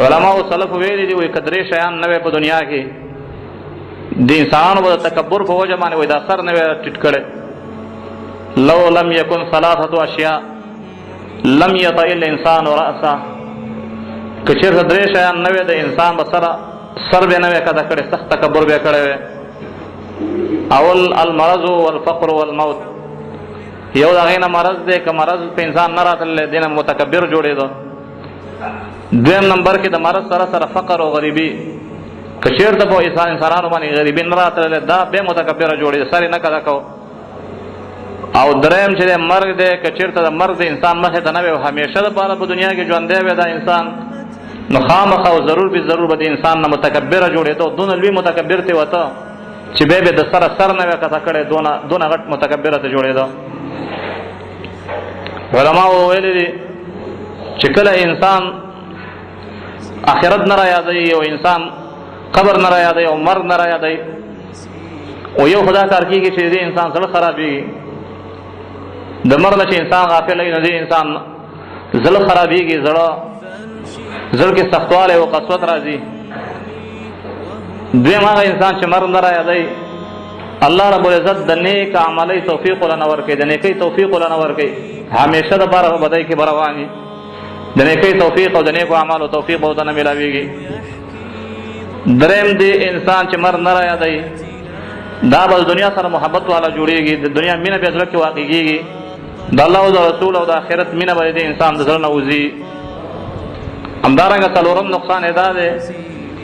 علماء و سلف ویلي دي وایي که درې شیان نه وی په دنیا کې د انسانانو به د تکبر په وجه باندې وایي دا سر نه وی ټیټ کړی. لو لم یکن ثلاثة اشیاء لم یطئ الانسان رأسه، که چېرته درې شیان نه وی د انسان به سر به نه وی کده کړی، سخت تکبر به کړی وی. اول المرض والفقر والموت، یو د هغې نه مرض دی، که مرض په انسان نه راتللی دې نه متکبر جوړېده. دویم نمبر کې د مرض سره سره فقر او غریبي، که چېرته په انسانانو باندې غریبي نه راتللی دا بیا متکبره جوړېده، سر یې نه کده کو. او دریم چې دی مرګ دی، که چېرته د مرګ د انسان مخې ته نه وي او همیشه دپاره په دنیا کې ژوندی وي دا انسان، نو خامخا او ضرور به ضرور به د انسان نه متکبره جوړېده. دونه لوی متکبر ته وته چې بیا به د سر نه وی کته کړی، دونه غټ متکبره ته جوړېده. علماو ویلي دي چې کله انسان آخرت نه را یادوي او انسان قبر نه را یادوي او مرګ نه را یادوي، او یو خدا کار کېږي چې د انسان زړه خرابېږي. د مرګ نه چې انسان غافل وي نو د انسان زړه خرابېږي، زړه کې سختوالی او قسوت راځي. دویم هغه انسان چې مرګ نه را یادوي، الله رب العزت د نیک عملۍ توفیق وله نه ورکوي، د نیکۍ توفیق وله نه ورکوي، همیشه دپاره په بدۍ کې به روان وي. د نیکۍ توفیق او د نیکو اعمالو توفیق به ورته نه میلاویږي. دریم دی انسان چې مرګ نه را یادوي، دا به د دنیا سره محبت والا جوړېږي، د دنیا مینه بیا زړه کې واقع کېږي، د الله او د رسول او د آخرت مینه به د انسان د زړه نه وځي. همدارنګه څلورم نقصان یې دا دی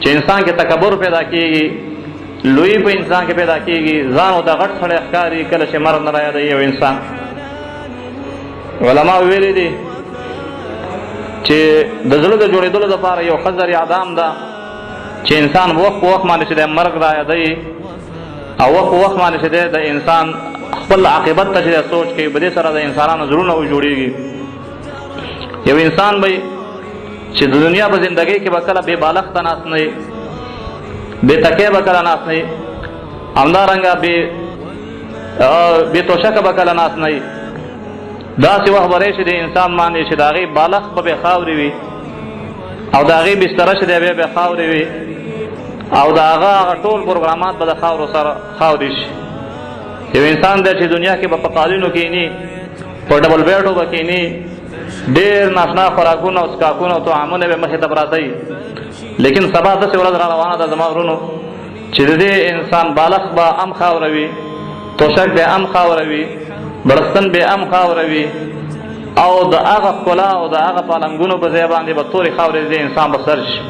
چې انسان کې تکبر پیدا کېږي، لوی په انسان کې پیدا کېږي، ځان او د غټ سړی ښکاري کله چې مرګ نه را یادوي یو انسان. علما ویلي دي چې د زړه د جوړېدلو لپاره یو ښه ذریعه اعدام ده چې انسان وخت په وخت باندې چې د مرګ را یادوي، او وخت په وخت باندې چې د انسان خپل عاقبت ته چې سوچ کوي، په دې سره د انسانانو زړونه جوړېږي. یو انسان به چې د دنیا په زندګۍ کې به کله بې بالښته ناست نه وي، بې تکیه به کله ناست نه وي، همدارنګه بې توشکه به کله ناست نه وي. داسې وخت به راشي د انسان باندې چې د هغې بالښت به بې خاورې وي، او د هغې بستره چې دی بیا بې خاورې وي، او د هغه ټول پروګرامات به د خاورو سره خاورې شي. یو انسان دی چې دنیا کې به په قالینو کښېني، په ډبل بیډو به کښېني، ډېر ناشنا خوراکونه او څښاکونه او طعامونه به مخې ته پراته وي، لیکن سبا داسې ورځ را روانه ده زما غرونو چې د دې انسان بالښت به هم خاوره وي، توشک به هم خاوره وي، بړستن به هم خاوره وي، او د هغه ښکلا او د هغه پالنګونو په ځای باندې به تورې خاورې د انسان به سر شي.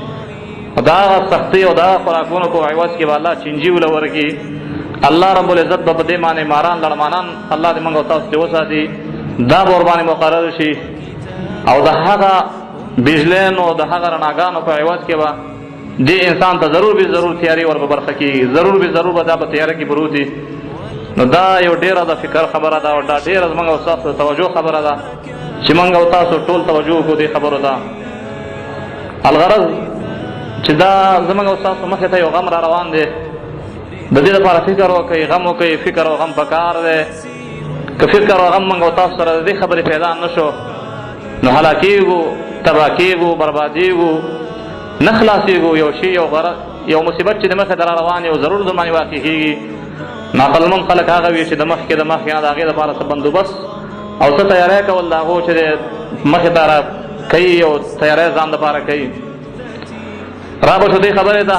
د هغه سختۍ او د هغه خوراکونو په عوض کې به الله چینجي وله ورکړي. الله رب العزت به په دې باندې ماران لړمانان الله دې موږ او تاسو دې وساتي، دا به ورباندې مقرر شي، او د هغه بجلین او د هغه رڼاګانو په عوض کې به دې انسان ته ضرور به ضرور تیاري ور په برخه کېږي، ضرور به ضرور به دا په تیاره کې پروت وي. نو دا یو ډېره د فکر خبره ده، او دا ډېره زموږ او تاسو توجه خبره ده چې موږ او تاسو ټول توجه وکړو دې خبرو ته. الغرض چې دا زموږ او تاسو مخې ته یو غم را روان دی، د دې لپاره فکر وکړئ، غم وکړئ، فکر او غم پکار دی. که فکر او غم موږ او تاسو سره د دې خبرې پیدا نه شو نو هلاکېږو، تباه کېږو، بربادېږو، نه خلاصېږو. یو شي یو مصیبت چې د مخې ته را روان یو ضرور در باندې واقع کېږي. ناقلمن خلک هغه وي چې د مخکې د نه د هغې دپاره څه بندوبست او څه تیاری کول د هغو چې د مخې ته را کوي او تیاری ځان دپاره کوي. را به شو دې خبرې ته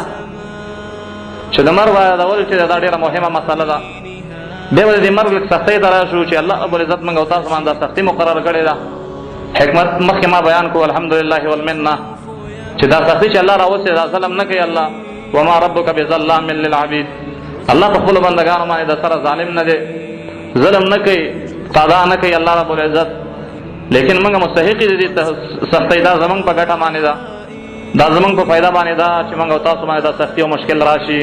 چې د مرګ یادول چې دا ډېره مهمه مسله ده. بیا به د دې مرګ لږ سختۍ ته راشو چې الله رب العزت موږ او تاسو باندې دا سختي مقرر کړې ده. حکمت مخکې ما بیان کړو الحمدلله والمنه چې دا سختي چې الله راوستې دا ظلم نه کوي الله، وما ربک بظلام للعبید. الله په خپلو بندګانو باندې د سره ظالم نه دی، ظلم نه کوي، تعدا نه کوي الله رب العزت. لیکن موږ مستحق دي دې سختۍ، دا زموږ په ګټه باندې ده، دا زموږ په فایده باندې ده چې موږ او تاسو باندې دا سختي او مشکل راشي.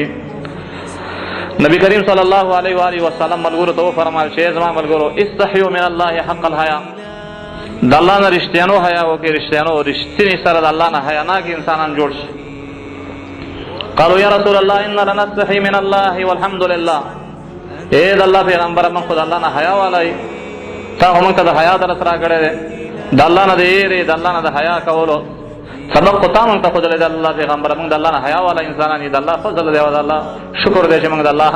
نبی کریم صلی الله علیه و آله وسلم ملګرو ته وفرمایل چې زما ملګرو استحیوا من الله حق الحیا، د الله نه رښتینو حیا وکړئ، رښتینې سره د الله نه حیاناک انسانان جوړ شي. قالوا یا رسول الله ان لنستحی من الله والحمد لله. اے د الله پیغمبر موږ خو د الله نه حیا والای، تا خو موږ ته د حیا درس راکړی دی، د الله نه د یېرې د الله نه د حیا کولو سبق خو تا موږ ته ښودلی د الله پیغمبره موږ د الله نه حیا والا انسانان یو د الله فضل دی او د الله شکر دی چې موږ د الله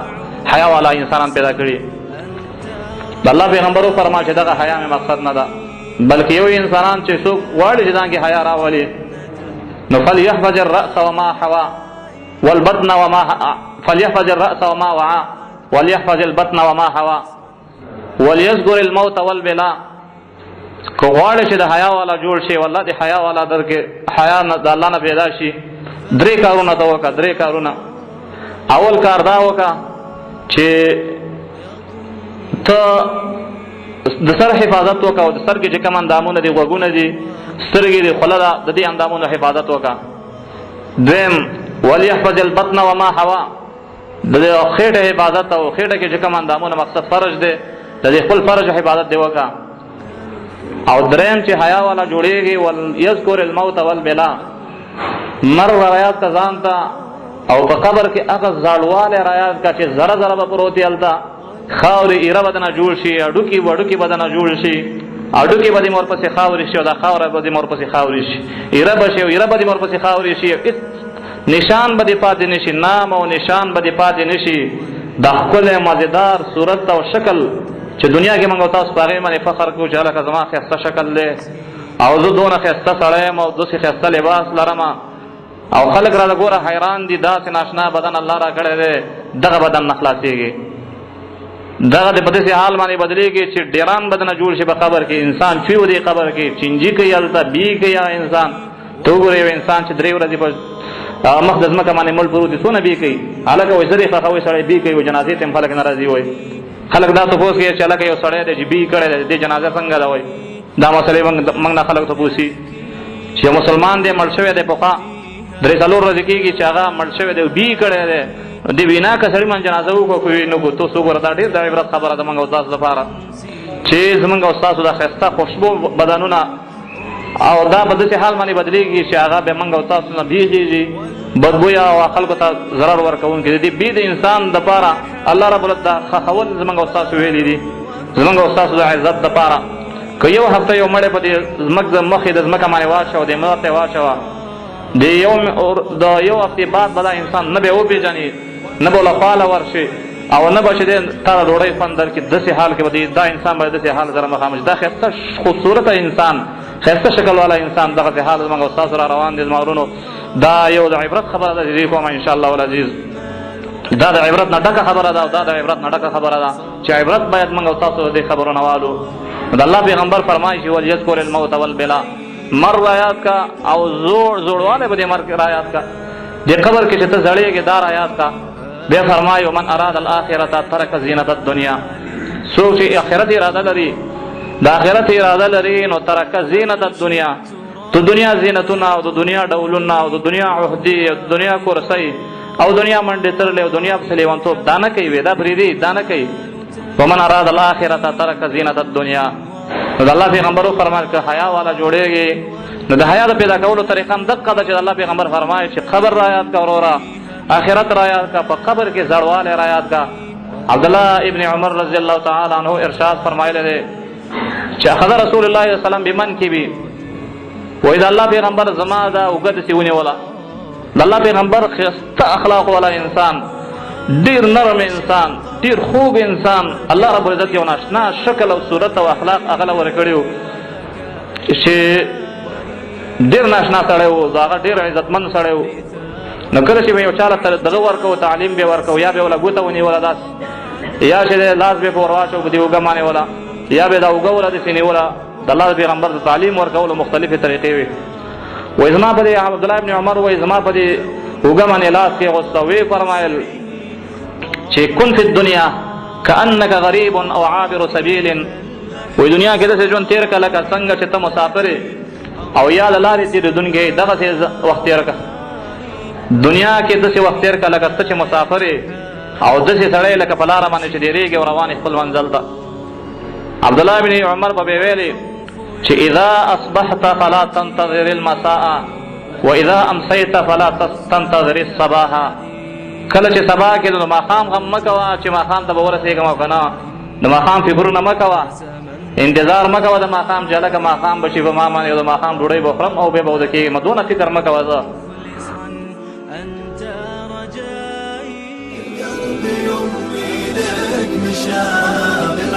حیا والا انسانان پیدا کړي. د الله پیغمبر وفرمایل چې دغه حیا مې مقصد نه ده بلکې یو انسانان چې څوک غواړي چې ځان کې حیا راولي نو فلیحفظ الرأس وما حوا والبطن وما فلیحفظ الرأس وما وعا وليحفظ البطن وما حوا وليذكر الموت والبلا. که غواړي چې د حیا والا جوړ شي والله د حیا والا درکې حیا د الله نه پیدا شي درې کارونه ته وکړه. درې کارونه. اول کار دا وکړه چې ته د سر حفاظت وکړه او د سر کې چې کوم اندامونه دي غوږونه دي سترګې دي خوله ده د دې اندامونو حفاظت وکړه. دویم وليحفظ البطن وما حوا د خېټه حفاظت او خېټه کې چې کوم اندامونه مقصد فرج دی د دې خپل فرج حفاظت دی وکړه. او دریم چې حیا والا جوړیږي وليذكر الموت والبلا مر روایت ته ځان ته او په قبر کې هغه زړواله روایت کا چې زره زره به پروتي الته خاورې ایره بدنه جوړ شي اډوکی وډوکی بدنه جوړ شي اډوکی به دې مور پسې خاورې شي او دا خاوره به دې مور پسې خاورې شي ایره به شي ایره به دې مور پسې خاورې شي نشان به دې پاتې نشي نام او نشان به دې پاتې نشي د ښکلی مزیدار صورت او شکل چې دنیا کې موږ تاسو په هغې باندې فخر کوو چې هلکه زما ښایسته شکل دی او زه دونه ښایسته سړی یم او داسې ښایسته لباس لرم او خلک راته ګوره حیران دي داسې ناشنا بدن الله را کړی دی دغه بدن نه خلاصېږي دغه د په داسې حال باندې بدلېږي چې ډېران بدنه جوړ شي په قبر کې انسان چوي ودې قبر کې چینجي کوي هلته بي کوي هغه انسان ته وګورې یو انسان چې 3 ورځې په مخ د ځمکه باندې مړ پروت دي څونه بي کوي هلکه وایي زه دې خوښوئ سړی بي کوي جنازې ته هم خلک نه راځي وایي خلک دا تپوس کوي چې هلکه یو سړی دی چې بي کړی دی دې جنازه څنګه ده وایي دا مسلې موږ نه خلک تپوسي چې یو مسلمان دی مړ شوی دی پخوا 3-4 ورځې کېږي چې هغه مړ شوی دی بي کړی دی د وینا که سړي من جنازه وکړو کوي نو کو تاسو وګوره دا ډېر د عبرت خبره ده موږ او تاسو لپاره چې زموږ او تاسو د ښایسته خوشبو بدنونه او دا په داسې حال باندې بدلېږي چې هغه به موږ او تاسو نه بیږي بدبویه او خلکو ته ضرر ورکوونکي دي بي د انسان دپاره الله رب العزت خښول زموږ او تاسو ویلي دي زموږ او تاسو د عزت دپاره که یو هفته یو مړی په دې مخې د ځمکه باندې واچوه د مړ ته واچوه د یو هفتې بعد به دا انسان نه به وپېژني نه به له خواله ورشي او نه به چې دی تا د ډوډۍ خوند درکړي داسې حال کې به دا انسان به داسې حال سره مخامخ دا ښایسته خوبصورته انسان ښایسته شکل والا انسان دغسې حال زموږ او ستاسو را روان دي زما ورونو دا یو د عبرت خبره ده چې کوم انشاءالله العزیز دا د عبرت نه ډکه خبره ده او دا د عبرت نه ډکه خبره ده چې عبرت باید موږ او تاسو د دې خبرو نه والو د الله پیغمبر فرمایي چې وليذكر الموت والبلا مر رایات کا او زوړوالی به دې مر رایات کا دې قبر کې چې ته زړېږې دا رایات کا بیا فرمایو من اراد الاخرة ترک زینت الدنیا څوک چې آخرت اراده لري د آخرت اراده لري نو ترک زینت الدنیا د دنیا زینتونه او د دنیا ډولونه او د دنیا عهدې او د دنیا کرسۍ او دنیا منډې تړلې او دنیا پسې لیونتوب دا نه کوي وی دا پرېږدي دا نه کوي ومن اراد الاخرة ترک زینت الدنیا نو د الله پیغمبر فرمایل که حیا والا جوړېږي نو د حیا د پیدا کولو طریقه هم دقه ده چې د الله پیغمبر فرمایي چې قبر را یاد کا وروره آخرت را یاد کا په قبر کې زړوالی را یاد کا عبدالله ابن عمر رضی الله تعالی عنه ارشاد فرمایلی دی چې اخذ رسول الله صلی الله علیه وسلم بمنکبي وایي د الله پیغمبر زما دا اوږه داسې ونیوله د الله پیغمبر ښایسته اخلاق والا انسان ډېر نرم انسان ډېر خوږ انسان الله رب العزت یو ناشنا شکل او صورت او اخلاق هغه له ورکړي وو چې ډېر ناشنا سړی وو هغه ډېر عزتمند سړی وو نو کله چې به یو چاله دغه ورکو تعلیم به ورکو یا به وله ګوته ونیوله داسې یا چې لاس به په ور واچو په دې اوږه باندې وله یا به دا اوږه وله داسې نیوله د الله پیغمبر د تعلیم ورکولو مختلفې طریقې وي وایي زما په دې عبدالله ابن عمر وایي زما په دې اوږه باندې لاس کې غوسته ویې فرمایل چې کن فی الدنیا کأنک غریب او عابر سبیل وایي دنیا کې داسې ژوند تېر کړه لکه څنګه چې ته مسافر او یا له لارې تېرېدونکی دغسې وخت تېر کړه دنیا کې داسې وخت تېر کړه لکه ته چې مسافر او داسې سړی لکه په لاره باندې چې ډېرېږي او روان خپل منزل ته عبدالله بن عمر به ویلي چې اذا اصبحت فلا تنتظر المساء واذا امسيت فلا تنتظر الصباح کله چې سبا کې نو ماښام هم مه کوه چې ماښام ته به ورسېږم او که نه د ماښام فکرونه مه کوه انتظار مه کوه د ماښام چې هلکه ماښام به شي په ما باندې د ماښام ډوډۍ به خورم او بیا به وده کېږم دونه فکر مه کوه زه قلبي يمي لك مشاعر